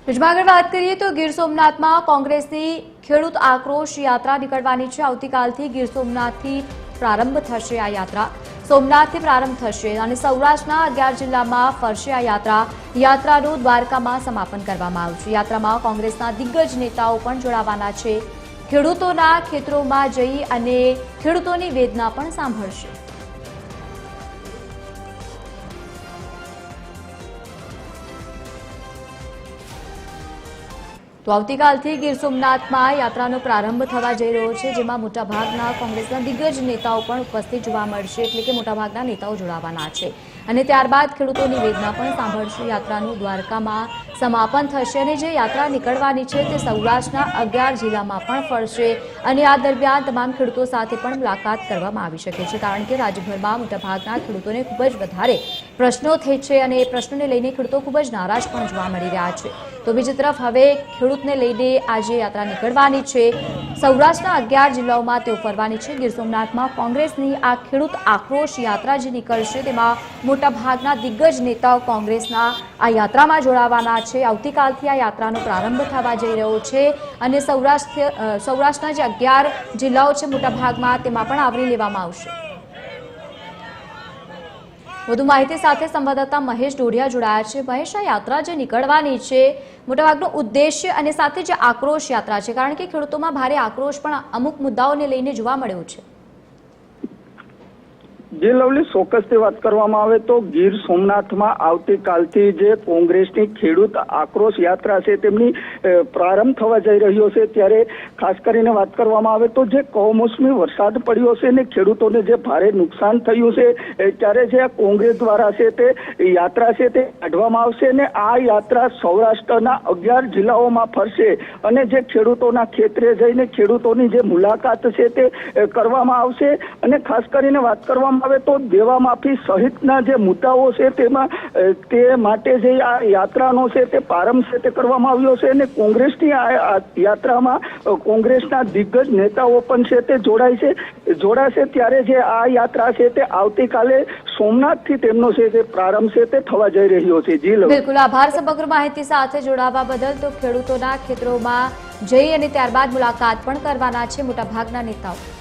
બીજમાં આગળ વાત કરીએ તો ગીર સોમનાથમાં કોંગ્રેસની ખેડૂત આક્રોશ યાત્રા નીકળવાની છે। આવતીકાલથી ગીર સોમનાથથી પ્રારંભ થશે આ યાત્રા। સોમનાથથી પ્રારંભ થશે અને સૌરાષ્ટ્રના 11 જિલ્લામાં ફરશે આ યાત્રાનું દ્વારકામાં સમાપન કરવામાં આવશે। યાત્રામાં કોંગ્રેસના દિગ્ગજ નેતાઓ પણ જોડાવાના છે। ખેડૂતોના ખેતરોમાં જઈ અને ખેડૂતોની વેદના પણ સાંભળશે। તો આવતીકાલથી ગીર સોમનાથમાં યાત્રાનો પ્રારંભ થવા જઈ રહ્યો છે, જેમાં મોટાભાગના કોંગ્રેસના દિગ્ગજ નેતાઓ પણ ઉપસ્થિત જોવા મળશે, એટલે કે મોટાભાગના નેતાઓ જોડાવાના છે અને ત્યારબાદ ખેડૂતોની વેદના પણ સાંભળશે। યાત્રાનું દ્વારકામાં સમાપન થશે અને જે યાત્રા નીકળવાની છે તે સૌરાષ્ટ્રના 11 જિલ્લામાં પણ ફરશે અને આ દરમિયાન તમામ ખેડૂતો સાથે પણ મુલાકાત કરવામાં આવી શકે છે, કારણ કે રાજ્યભરમાં મોટાભાગના ખેડૂતોને ખૂબ જ વધારે પ્રશ્નો થઈ છે અને એ પ્રશ્નોને લઈને ખેડૂતો ખૂબ જ નારાજ પણ જોવા મળી રહ્યા છે। તો બીજી તરફ હવે ખેડૂતને લઈને આજે યાત્રા નીકળવાની છે। સૌરાષ્ટ્રના 11 જિલ્લાઓમાં તેઓ ફરવાની છે। ગીર સોમનાથમાં કોંગ્રેસની આ ખેડૂત આક્રોશ યાત્રા જે નીકળશે તેમાં મોટાભાગના દિગ્ગજ નેતાઓ કોંગ્રેસના આ યાત્રામાં જોડાવાના છે। આવતીકાલથી આ યાત્રાનો પ્રારંભ થવા જઈ રહ્યો છે અને સૌરાષ્ટ્રના જે 11 જિલ્લાઓ છે મોટાભાગમાં તેમાં પણ આવરી લેવામાં આવશે। વધુ માહિતી સાથે સંવાદદાતા મહેશ ડોડિયા જોડાયા છે। મહેશ, આ યાત્રા જે નીકળવાની છે મોટાભાગનો ઉદ્દેશ્ય અને સાથે જે આક્રોશ યાત્રા છે, કારણ કે ખેડૂતોમાં ભારે આક્રોશ પણ અમુક મુદ્દાઓને લઈને જોવા મળ્યો છે। જે લવલી ચોક્કસથી વાત કરવામાં આવે તો ગીર સોમનાથમાં આવતીકાલથી જે કોંગ્રેસની ખેડૂત આક્રોશ યાત્રા છે તેમની પ્રારંભ થવા જઈ રહ્યો છે। ત્યારે ખાસ કરીને વાત કરવામાં આવે તો જે કમોસમી વરસાદ પડ્યો છે ને ખેડૂતોને જે ભારે નુકસાન થયું છે, ત્યારે જે કોંગ્રેસ દ્વારા છે તે યાત્રા છે તે કાઢવામાં આવશે અને આ યાત્રા સૌરાષ્ટ્રના 11 જિલ્લાઓમાં ફરશે અને જે ખેડૂતોના ખેતરે જઈને ખેડૂતોની જે મુલાકાત છે તે કરવામાં આવશે અને ખાસ કરીને વાત કરવામાં આવે તો દેવા માફી સહિતના જે મુદ્દાઓ છે તેમાં તે માટે જે આ યાત્રાનો છે તે પ્રારંભ છે તે કરવામાં આવ્યો છે અને કોંગ્રેસની આ યાત્રામાં કોંગ્રેસના દિગ્ગજ નેતાઓ પણ છે તે જોડાશે। ત્યારે જે આ યાત્રા છે તે આવતીકાલે સોમનાથથી તેમનો છે તે પ્રારંભ છે તે થવા જઈ રહ્યો છે। જી બિલકુલ, આભાર સમગ્ર માહિતી સાથે જોડાવા બદલ। તો ખેડૂતોના ખેતરોમાં જઈ અને ત્યારબાદ મુલાકાત પણ કરવાના છે મોટાભાગના નેતાઓ।